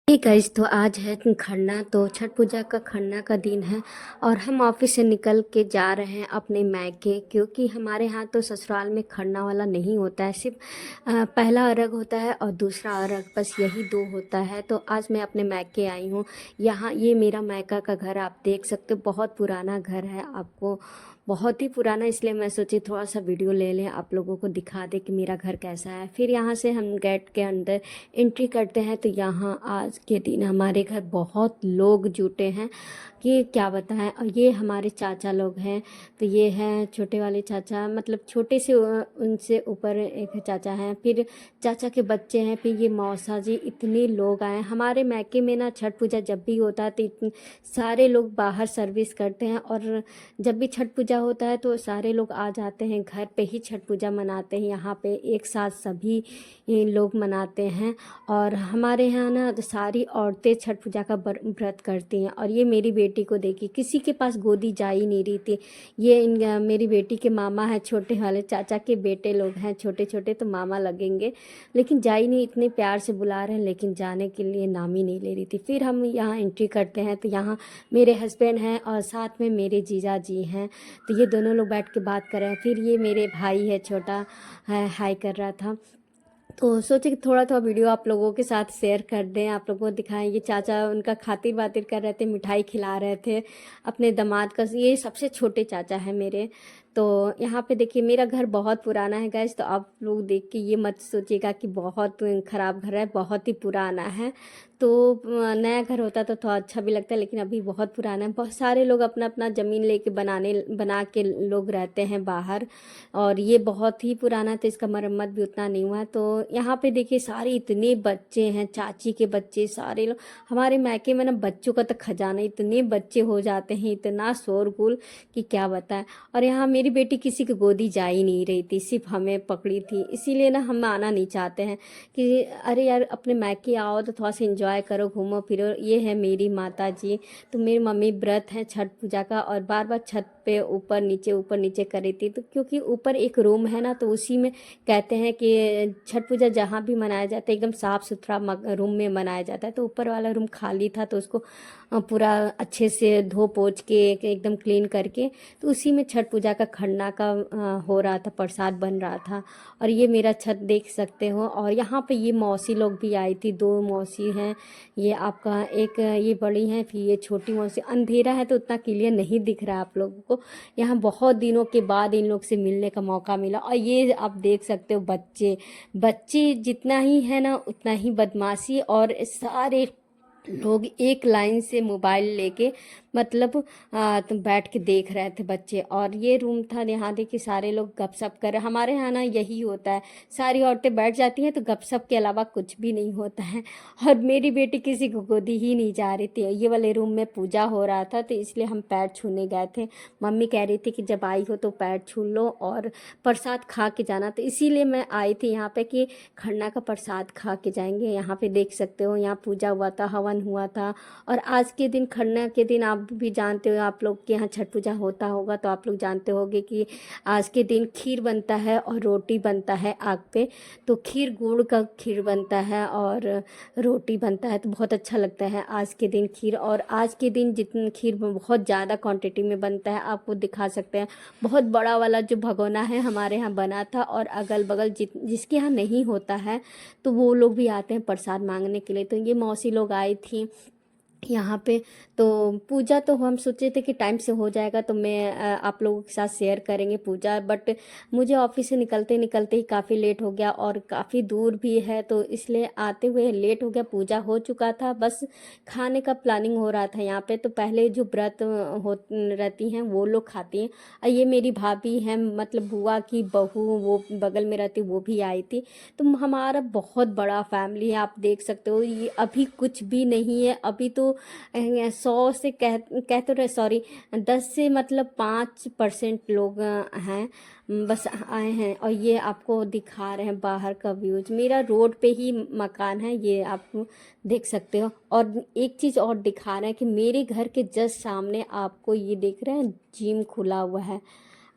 Hey guys, तो आज है खरना। तो छठ पूजा का खरना का दिन है और हम ऑफिस से निकल के जा रहे हैं अपने मायके, क्योंकि हमारे यहाँ तो ससुराल में खरना वाला नहीं होता है। सिर्फ पहला अर्घ होता है और दूसरा अर्घ, बस यही दो होता है। तो आज मैं अपने मायके आई हूँ। यहाँ ये मेरा मायका का घर आप देख सकते हो, बहुत पुराना घर है, आपको बहुत ही पुराना, इसलिए मैं सोची थोड़ा सा वीडियो ले लें, आप लोगों को दिखा दे कि मेरा घर कैसा है। फिर यहाँ से हम गेट के अंदर एंट्री करते हैं तो यहाँ आज के दिन हमारे घर बहुत लोग जुटे हैं कि क्या बताएं। और ये हमारे चाचा लोग हैं। तो ये हैं छोटे वाले चाचा, मतलब छोटे से उनसे ऊपर एक चाचा हैं, फिर चाचा के बच्चे हैं, फिर ये मौसा जी, इतने लोग आए हमारे मैके में ना। छठ पूजा जब भी होता है तो इतने सारे लोग बाहर सर्विस करते हैं, और जब भी छठ पूजा होता है तो सारे लोग आ जाते हैं, घर पे ही छठ पूजा मनाते हैं। यहाँ पे एक साथ सभी लोग मनाते हैं। और हमारे यहाँ ना तो सारी औरतें छठ पूजा का व्रत करती हैं। और ये मेरी बेटी को देखी, किसी के पास गोदी जा ही नहीं रही थी। ये मेरी बेटी के मामा है, छोटे वाले चाचा के बेटे लोग हैं, छोटे छोटे तो मामा लगेंगे, लेकिन जा ही नहीं, इतने प्यार से बुला रहे हैं लेकिन जाने के लिए नाम ही नहीं ले रही थी। फिर हम यहाँ एंट्री करते हैं तो यहाँ मेरे हस्बैंड हैं और साथ में मेरे जीजा जी हैं। तो ये दोनों लोग बैठ के बात कर रहे हैं। फिर ये मेरे भाई है, छोटा है, हाय कर रहा था। तो सोचे कि थोड़ा थोड़ा वीडियो आप लोगों के साथ शेयर कर दें, आप लोगों को दिखाएं। ये चाचा उनका खातिर बातिर कर रहे थे, मिठाई खिला रहे थे अपने दामाद का। ये सबसे छोटे चाचा हैं मेरे। तो यहाँ पे देखिए, मेरा घर बहुत पुराना है गैस, तो आप लोग देख के ये मत सोचिएगा कि बहुत ख़राब घर है, बहुत ही पुराना है। तो नया घर होता तो थोड़ा अच्छा भी लगता है, लेकिन अभी बहुत पुराना है। बहुत सारे लोग अपना अपना ज़मीन लेके बना के लोग रहते हैं बाहर, और ये बहुत ही पुराना, तो इसका मरम्मत भी उतना नहीं हुआ है। तो यहाँ पे देखिए सारे इतने बच्चे हैं, चाची के बच्चे, सारे लोग। हमारे मायके में ना बच्चों का तो खजाना, इतने बच्चे हो जाते हैं, इतना शोरगुल कि क्या बताएं। और यहाँ मेरी बेटी किसी की गोदी जा ही नहीं रही थी, सिर्फ हमें पकड़ी थी। इसीलिए ना हम आना नहीं चाहते हैं कि अरे यार अपने मायके आओ तो थोड़ा सा एंजॉय करो, घूमो फिरो। ये है मेरी माता जी। तो मेरी मम्मी व्रत है छठ पूजा का, और बार बार छत पे ऊपर नीचे कर रही थी। तो क्योंकि ऊपर एक रूम है ना, तो उसी में कहते हैं कि छठ पूजा जहाँ भी मनाया जाता है एकदम साफ़ सुथरा रूम में मनाया जाता है। तो ऊपर वाला रूम खाली था, तो उसको पूरा अच्छे से धो पोछ के एकदम क्लीन करके, तो उसी में छठ पूजा का खरना का हो रहा था, प्रसाद बन रहा था। और ये मेरा छत देख सकते हो। और यहाँ पे ये मौसी लोग भी आई थी, दो मौसी हैं। ये आपका एक ये बड़ी हैं, फिर ये छोटी मौसी। अंधेरा है तो उतना क्लियर नहीं दिख रहा है आप लोगों को। यहाँ बहुत दिनों के बाद इन लोग से मिलने का मौका मिला। और ये आप देख सकते हो बच्चे बच्चे जितना ही है ना उतना ही बदमाशी, और सारे लोग एक लाइन से मोबाइल लेके, मतलब तो बैठ के देख रहे थे बच्चे। और ये रूम था, यहाँ देखिए सारे लोग गपशप कर रहे। हमारे यहाँ ना यही होता है, सारी औरतें बैठ जाती हैं तो गपशप के अलावा कुछ भी नहीं होता है। और मेरी बेटी किसी को गोदी ही नहीं जा रही थी। ये वाले रूम में पूजा हो रहा था, तो इसलिए हम पैर छूने गए थे। मम्मी कह रही थी कि जब आई हो तो पैर छू लो और प्रसाद खा के जाना, तो इसीलिए मैं आई थी यहाँ पे कि खरना का प्रसाद खा के जाएंगे। यहाँ पे देख सकते हो, यहाँ पूजा हुआ था, हवन हुआ था। और आज के दिन, खरना के दिन, आप भी जानते हो, आप लोग के यहाँ छठ पूजा होता होगा तो आप लोग जानते होंगे कि आज के दिन खीर बनता है और रोटी बनता है आग पे। तो खीर, गुड़ का खीर बनता है और रोटी बनता है, तो बहुत अच्छा लगता है आज के दिन खीर। और आज के दिन जितनी खीर बहुत ज़्यादा क्वांटिटी में बनता है, आपको दिखा सकते हैं। बहुत बड़ा वाला जो भगोना है हमारे यहाँ बना था, और अगल बगल जिसके यहाँ नहीं होता है तो वो लोग भी आते हैं प्रसाद मांगने के लिए। तो ये मौसी लोग आई थी यहाँ पे। तो पूजा तो हम सोचे थे कि टाइम से हो जाएगा, तो मैं आप लोगों के साथ शेयर करेंगे पूजा। बट मुझे ऑफिस से निकलते निकलते ही काफ़ी लेट हो गया, और काफ़ी दूर भी है, तो इसलिए आते हुए लेट हो गया। पूजा हो चुका था, बस खाने का प्लानिंग हो रहा था यहाँ पे। तो पहले जो व्रत हो रहती हैं वो लोग खाती हैं। और ये मेरी भाभी हैं, मतलब बुआ की बहू, वो बगल में रहती, वो भी आई थी। तो हमारा बहुत बड़ा फैमिली है, आप देख सकते हो। ये अभी कुछ भी नहीं है, अभी तो 100 से कह तो रहे, सॉरी, 10 से मतलब 5% लोग हैं, बस आए हैं। और ये आपको दिखा रहे हैं बाहर का व्यूज, मेरा रोड पे ही मकान है, ये आप देख सकते हो। और एक चीज़ और दिखा रहे हैं कि मेरे घर के जस्ट सामने आपको ये देख रहे हैं, जिम खुला हुआ है।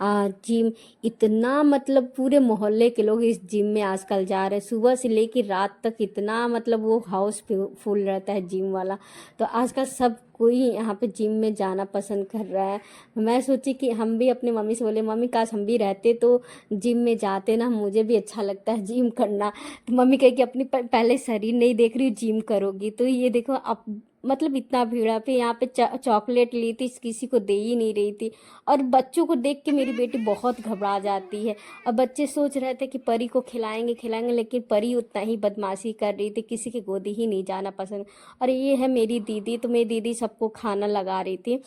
जिम इतना मतलब पूरे मोहल्ले के लोग इस जिम में आजकल जा रहे हैं, सुबह से लेकर रात तक इतना मतलब वो हाउस फुल रहता है जिम वाला। तो आजकल सब कोई यहाँ पे जिम में जाना पसंद कर रहा है। मैं सोची कि हम भी अपने मम्मी से बोले, मम्मी काश हम भी रहते तो जिम में जाते ना, मुझे भी अच्छा लगता है जिम करना। तो मम्मी कहे कि अपनी पहले शरीर नहीं देख रही जिम करोगी। तो ये देखो अब मतलब इतना भीड़ा पे यहाँ पे चॉकलेट ली थी, किसी को दे ही नहीं रही थी। और बच्चों को देख के मेरी बेटी बहुत घबरा जाती है। और बच्चे सोच रहे थे कि परी को खिलाएंगे खिलाएंगे, लेकिन परी उतना ही बदमाशी कर रही थी, किसी की गोदी ही नहीं जाना पसंद। और ये है मेरी दीदी, तो मेरी दीदी सबको खाना लगा रही थी।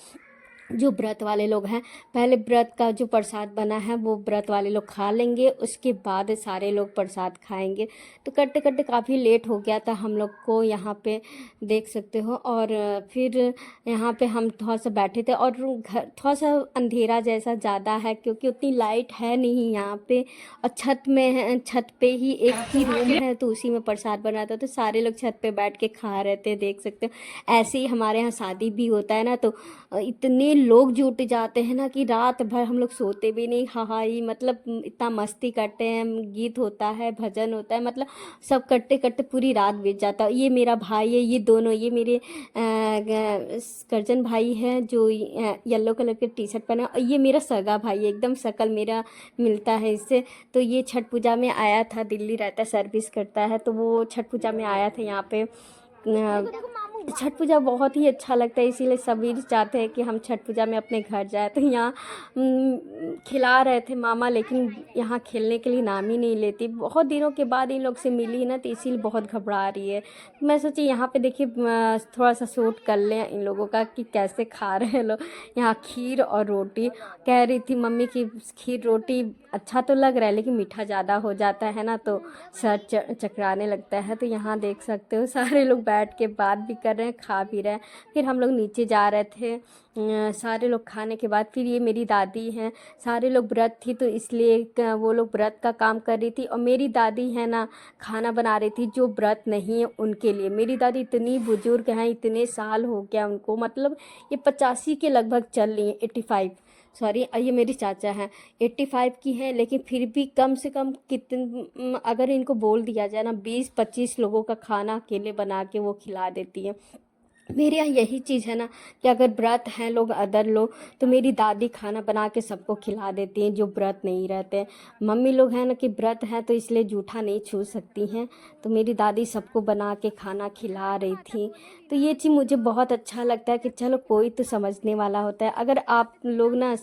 जो व्रत वाले लोग हैं, पहले व्रत का जो प्रसाद बना है वो व्रत वाले लोग खा लेंगे, उसके बाद सारे लोग प्रसाद खाएंगे। तो करते करते काफ़ी लेट हो गया था हम लोग को यहाँ पे, देख सकते हो। और फिर यहाँ पे हम थोड़ा सा बैठे थे, और घर थोड़ा सा अंधेरा जैसा ज़्यादा है क्योंकि उतनी लाइट है नहीं यहाँ पे। और छत में है, छत पे ही एक ही रूम है, तो उसी में प्रसाद बना था, तो सारे लोग छत पे बैठ के खा रहे थे, देख सकते हो। ऐसे ही हमारे यहाँ शादी भी होता है ना, तो इतने लोग जुट जाते हैं ना कि रात भर हम लोग सोते भी नहीं, हाहाई मतलब इतना मस्ती करते हैं, गीत होता है, भजन होता है, मतलब सब करते करते पूरी रात बीत जाता है। ये मेरा भाई है, ये दोनों ये मेरे करजन भाई हैं जो येलो कलर के टी शर्ट पहने, और ये मेरा सगा भाई है, एकदम शकल मेरा मिलता है इससे। तो ये छठ पूजा में आया था, दिल्ली रहता है, सर्विस करता है, तो वो छठ पूजा में आया था यहाँ पे। छठ पूजा बहुत ही अच्छा लगता है, इसीलिए सभी चाहते हैं कि हम छठ पूजा में अपने घर जाए। तो यहाँ खिला रहे थे मामा, लेकिन यहाँ खेलने के लिए नाम ही नहीं लेती। बहुत दिनों के बाद इन लोग से मिली ना, तो इसीलिए बहुत घबरा रही है। मैं सोची यहाँ पे देखिए थोड़ा सा शूट कर लें इन लोगों का कि कैसे खा रहे हैं लोग। यहाँ खीर और रोटी, कह रही थी मम्मी की खीर रोटी अच्छा तो लग रहा है, लेकिन मीठा ज़्यादा हो जाता है ना, तो सर चकराने लगता है। तो यहाँ देख सकते हो सारे लोग बैठ के बात भी कर रहे हैं, खा भी रहे हैं। फिर हम लोग नीचे जा रहे थे, सारे लोग खाने के बाद। फिर ये मेरी दादी हैं, सारे लोग व्रत थी तो इसलिए वो लोग व्रत का काम कर रही थी, और मेरी दादी है ना खाना बना रही थी जो व्रत नहीं है उनके लिए। मेरी दादी इतनी बुजुर्ग हैं, इतने साल हो गया उनको, मतलब ये 85 के लगभग चल रही हैं, 85 सॉरी। ये मेरी चाचा हैं, 85 की हैं, लेकिन फिर भी कम से कम कितन अगर इनको बोल दिया जाए ना, 20-25 लोगों का खाना अकेले बना के वो खिला देती हैं। मेरे यहाँ यही चीज़ है ना कि अगर व्रत हैं लोग, अदर लोग, तो मेरी दादी खाना बना के सबको खिला देती हैं जो व्रत नहीं रहते हैं। मम्मी लोग हैं ना कि व्रत है तो इसलिए जूठा नहीं छू सकती हैं, तो मेरी दादी सबको बना के खाना खिला रही थी। तो ये चीज़ मुझे बहुत अच्छा लगता है कि चलो कोई तो समझने वाला होता है। अगर आप लोग ना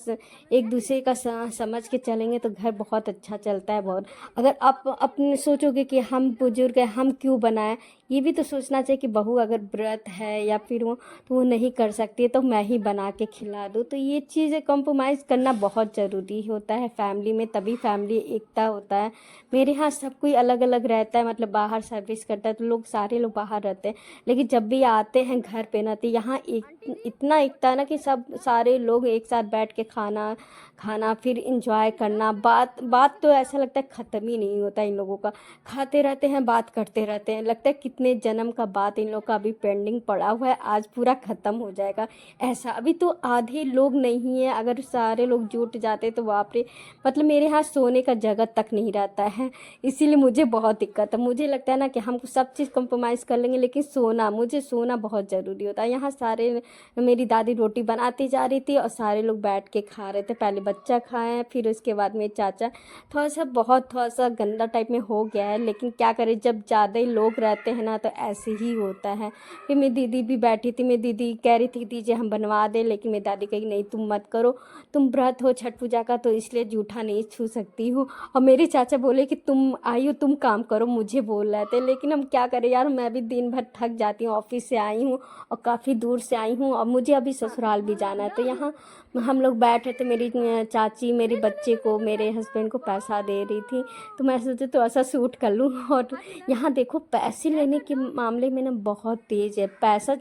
एक दूसरे का समझ के चलेंगे तो घर बहुत अच्छा चलता है बहुत। अगर आप अपने सोचोगे कि हम बुजुर्ग हैं, हम क्यों बनाएं, ये भी तो सोचना चाहिए कि बहू अगर व्रत है या फिर वो तो वो नहीं कर सकती है, तो मैं ही बना के खिला दूँ। तो ये चीज़ें कॉम्प्रोमाइज़ करना बहुत ज़रूरी होता है फैमिली में, तभी फैमिली एकता होता है। मेरे यहाँ सब कोई अलग अलग रहता है, मतलब बाहर सर्विस करता है तो लोग सारे लोग बाहर रहते हैं, लेकिन जब भी आते हैं घर पे ना, तो यहाँ एक इतना एकता है ना कि सब सारे लोग एक साथ बैठ के खाना खाना फिर इंजॉय करना। बात बात तो ऐसा लगता है ख़त्म ही नहीं होता इन लोगों का, खाते रहते हैं, बात करते रहते हैं, लगता है कितने जन्म का बात इन लोग का अभी पेंडिंग पड़ा हुआ है, आज पूरा ख़त्म हो जाएगा ऐसा। अभी तो आधे लोग नहीं है, अगर सारे लोग जुट जाते तो बाप रे, मतलब मेरे यहाँ सोने का जगह तक नहीं रहता है। इसीलिए मुझे बहुत दिक्कत है, मुझे लगता है ना कि हम सब चीज़ कंप्रोमाइज़ कर लेंगे, लेकिन सोना, मुझे सोना बहुत ज़रूरी होता है। यहाँ सारे मेरी दादी रोटी बनाती जा रही थी और सारे लोग बैठ के खा रहे थे, पहले बच्चा खाए फिर उसके बाद मेरे चाचा। थोड़ा सा गंदा टाइप में हो गया है, लेकिन क्या करें, जब ज़्यादा ही लोग रहते हैं ना तो ऐसे ही होता है। फिर मेरी दीदी भी बैठी थी, मेरी दीदी कह रही थी दीजिए हम बनवा दें, लेकिन मेरी दादी कही नहीं तुम मत करो, तुम व्रत हो छठ पूजा का, तो इसलिए जूठा नहीं छू सकती हूँ। और मेरे चाचा बोले कि तुम आई हो, तुम काम करो, मुझे बोल रहे थे, लेकिन हम क्या करें यार, मैं भी दिन भर थक जाती हूँ, ऑफिस से आई हूँ और काफ़ी दूर से आई हूँ, और मुझे अभी ससुराल भी जाना है। तो यहाँ हम लोग बैठे थे, मेरी चाची मेरे बच्चे को, मेरे हस्बैंड को पैसा दे रही थी, तो मैं सोची तो ऐसा सूट कर लूँ। और यहाँ देखो पैसे लेने के मामले में ना बहुत तेज़ है, पैसा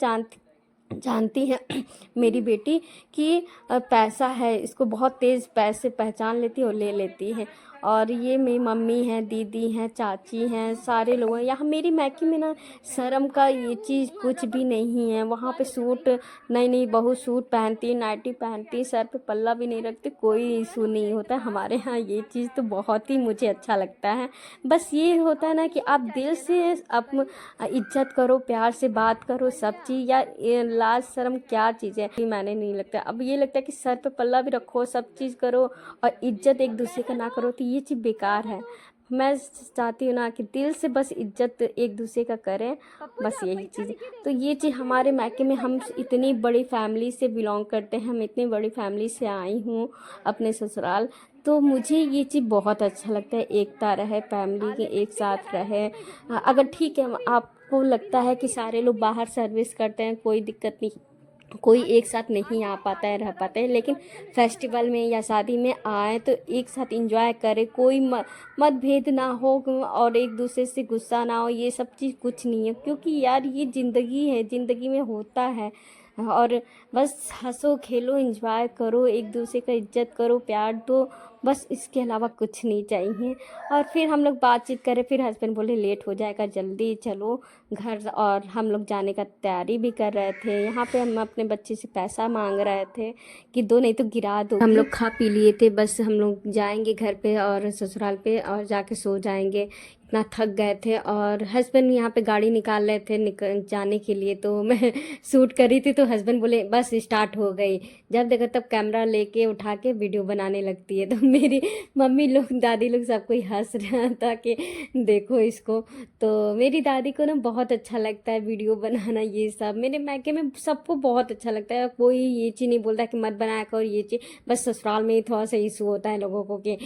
जानती है मेरी बेटी कि पैसा है, इसको बहुत तेज़ पैसे पहचान लेती है और ले लेती है। और ये मेरी मम्मी हैं, दीदी हैं, चाची हैं, सारे लोग हैं। यहाँ मेरी मैके में ना शर्म का ये चीज़ कुछ भी नहीं है। वहाँ पे सूट, नई नई बहू सूट पहनती है, नाइटी पहनती है, सर पे पल्ला भी नहीं रखती, कोई इशू नहीं होता। हमारे यहाँ ये चीज़ तो बहुत ही मुझे अच्छा लगता है। बस ये होता है ना कि आप दिल से आप इज्जत करो, प्यार से बात करो, सब चीज़। या ये लाज शर्म क्या चीज़ है, ये मैंने नहीं लगता। अब ये लगता है कि सर पे पल्ला भी रखो, सब चीज़ करो और इज्जत एक दूसरे का ना करो, तो ये चीज़ बेकार है। मैं चाहती हूँ ना कि दिल से बस इज्जत एक दूसरे का करें, बस यही चीज़ है। तो ये चीज़ हमारे मायके में, हम इतनी बड़ी फैमिली से बिलोंग करते हैं, हम इतनी बड़ी फैमिली से आई हूँ अपने ससुराल, तो मुझे ये चीज़ बहुत अच्छा लगता है। एकता रहे, फैमिली के एक साथ रहे। अगर ठीक है आपको लगता है कि सारे लोग बाहर सर्विस करते हैं, कोई दिक्कत नहीं, कोई एक साथ नहीं आ पाता है, रह पाते हैं, लेकिन फेस्टिवल में या शादी में आए तो एक साथ एंजॉय करें, कोई मतभेद ना हो और एक दूसरे से गुस्सा ना हो, ये सब चीज़ कुछ नहीं है। क्योंकि यार ये ज़िंदगी है, ज़िंदगी में होता है। और बस हंसो खेलो, एंजॉय करो, एक दूसरे का इज्जत करो, प्यार दो, बस इसके अलावा कुछ नहीं चाहिए। और फिर हम लोग बातचीत करें, फिर हस्बैंड बोले लेट हो जाएगा, जल्दी चलो घर। और हम लोग जाने का तैयारी भी कर रहे थे। यहाँ पे हम अपने बच्चे से पैसा मांग रहे थे कि दो, नहीं तो गिरा दो। हम लोग खा पी लिए थे, बस हम लोग जाएंगे घर पे और ससुराल पे और जाके सो जाएंगे, इतना थक गए थे। और हस्बैंड यहाँ पे गाड़ी निकाल रहे थे निकल जाने के लिए, तो मैं शूट करी थी, तो हस्बैंड बोले बस स्टार्ट हो गई। जब देखो तब कैमरा लेके उठा के वीडियो बनाने लगती है। तो मेरी मम्मी लोग, दादी लोग, सब कोई हंस रहा था कि देखो इसको। तो मेरी दादी को ना बहुत अच्छा लगता है वीडियो बनाना, ये सब मेरे मायके में सबको बहुत अच्छा लगता है। कोई ये चीज़ नहीं बोलता कि मत बनाया करो ये चीज़। बस ससुराल में ही थोड़ा सा इशू होता है लोगों को कि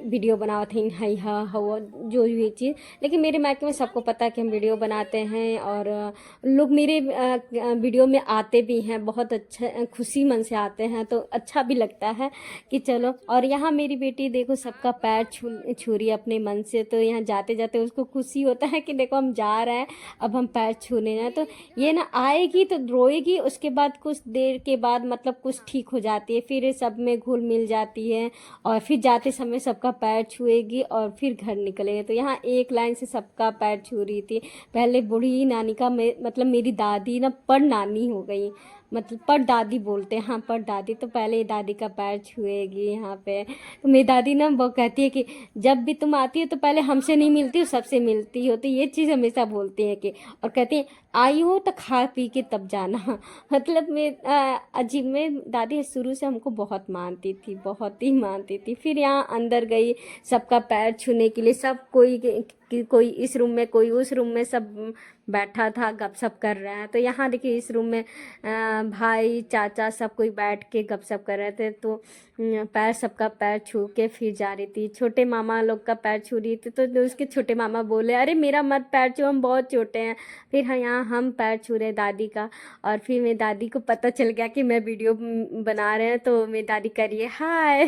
वीडियो बनाओ थे, हाई हा हो जो ये चीज़। लेकिन मेरे मायके में सबको पता है कि हम वीडियो बनाते हैं और लोग मेरे वीडियो में आते भी हैं, बहुत अच्छा खुशी मन से आते हैं, तो अच्छा भी लगता है कि चलो। और यहाँ मेरी बेटी देखो सबका पैर छू रही है अपने मन से, तो यहाँ जाते जाते उसको खुशी होता है कि देखो हम जा रहे हैं, अब हम पैर छूने हैं। तो ये ना आएगी तो रोएगी, उसके बाद कुछ देर के बाद मतलब कुछ ठीक हो जाती है, फिर सब में घुल मिल जाती है और फिर जाते समय सबका पैर छुएगी और फिर घर निकलेंगे। तो यहाँ एक लाइन से सबका पैर छू रही थी। पहले बूढ़ी नानी का मतलब मेरी दादी ना पर नानी हो गई, मतलब पर दादी बोलते हैं, हाँ पर दादी। तो पहले दादी का पैर छुएगी यहाँ पे। तो मेरी दादी ना वो कहती है कि जब भी तुम आती हो तो पहले हमसे नहीं मिलती हो, सबसे मिलती हो। तो ये चीज़ हमेशा बोलती है कि, और कहती है आई हो तो खा पी के तब जाना। मतलब मैं अजीब में दादी शुरू से हमको बहुत मानती थी, बहुत ही मानती थी। फिर यहाँ अंदर गई सबका पैर छूने के लिए, सब कोई इस रूम में, कोई उस रूम में, सब बैठा था गपशप कर रहे हैं। तो यहाँ देखिए इस रूम में भाई चाचा सब कोई बैठ के गपशप कर रहे थे। तो पैर सबका पैर छू के फिर जा रही थी। छोटे मामा लोग का पैर छू रही थी, तो उसके छोटे मामा बोले अरे मेरा मत पैर छू, हम बहुत छोटे हैं। फिर यहाँ हम पैर छू रहे दादी का। और फिर मेरी दादी को पता चल गया कि मैं वीडियो बना रहे हैं, तो मेरी दादी करिए हाय।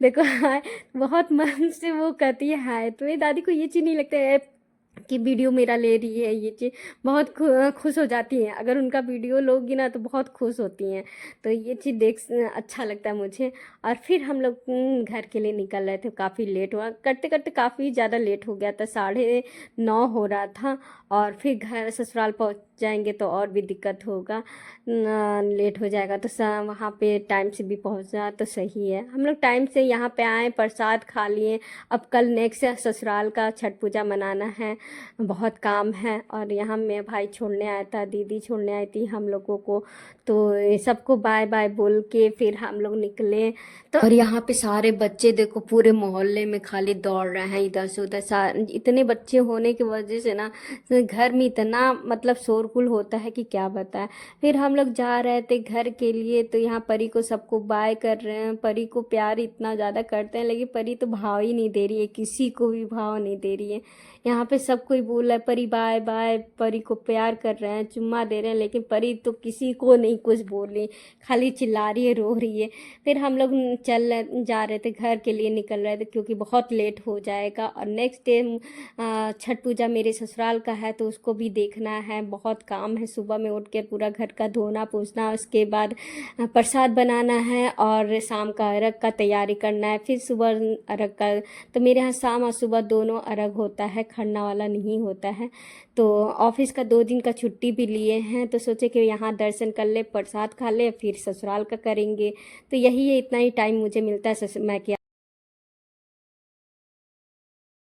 देखो हाय, बहुत मन से वो कहती है हाय। तो मेरी दादी को ये चीज़ नहीं लगता है कि वीडियो मेरा ले रही है, ये चीज़ बहुत खुश हो जाती हैं। अगर उनका वीडियो लोगी ना तो बहुत खुश होती हैं। तो ये चीज़ देख अच्छा लगता है मुझे। और फिर हम लोग घर के लिए निकल रहे थे, काफ़ी लेट हुआ, करते करते काफ़ी ज़्यादा लेट हो गया था, 9:30 हो रहा था। और फिर घर ससुराल पहुंच जाएंगे तो और भी दिक्कत होगा, लेट हो जाएगा। तो वहाँ पे टाइम से भी पहुँचना तो सही है। हम लोग टाइम से यहाँ पे आए, प्रसाद खा लिए। अब कल नेक्स्ट ससुराल का छठ पूजा मनाना है, बहुत काम है। और यहाँ मेरा भाई छोड़ने आया था, दीदी छोड़ने आई थी हम लोगों को। तो ये सबको बाय बाय बोल के फिर हम लोग निकले। तो और यहाँ पे सारे बच्चे देखो पूरे मोहल्ले में खाली दौड़ रहे हैं इधर से उधर। इतने बच्चे होने की वजह से ना घर में इतना मतलब शोरगुल होता है कि क्या बताएं। फिर हम लोग जा रहे थे घर के लिए, तो यहाँ परी को सबको बाय कर रहे हैं। परी को प्यार इतना ज़्यादा करते हैं, लेकिन परी तो भाव ही नहीं दे रही है, किसी को भी भाव नहीं दे रही है। यहाँ पे सब कोई बोल रहा है परी बाय बाय, परी को प्यार कर रहे हैं, चुम्मा दे रहे हैं, लेकिन परी तो किसी को नहीं कुछ बोल रही, खाली चिल्ला रही है, रो रही है। फिर हम लोग जा रहे थे घर के लिए, निकल रहे थे क्योंकि बहुत लेट हो जाएगा। और नेक्स्ट डे छठ पूजा मेरे ससुराल का है, तो उसको भी देखना है। बहुत बहुत काम है। सुबह में उठ के पूरा घर का धोना पोछना, उसके बाद प्रसाद बनाना है और शाम का अर्घ का तैयारी करना है, फिर सुबह अर्घ का। तो मेरे यहाँ शाम और सुबह दोनों अर्घ होता है, खरना वाला नहीं होता है। तो ऑफिस का 2 दिन का छुट्टी भी लिए हैं, तो सोचे कि यहाँ दर्शन कर ले, प्रसाद खा ले, फिर ससुराल का करेंगे। तो यही है, इतना ही टाइम मुझे मिलता है मैं कि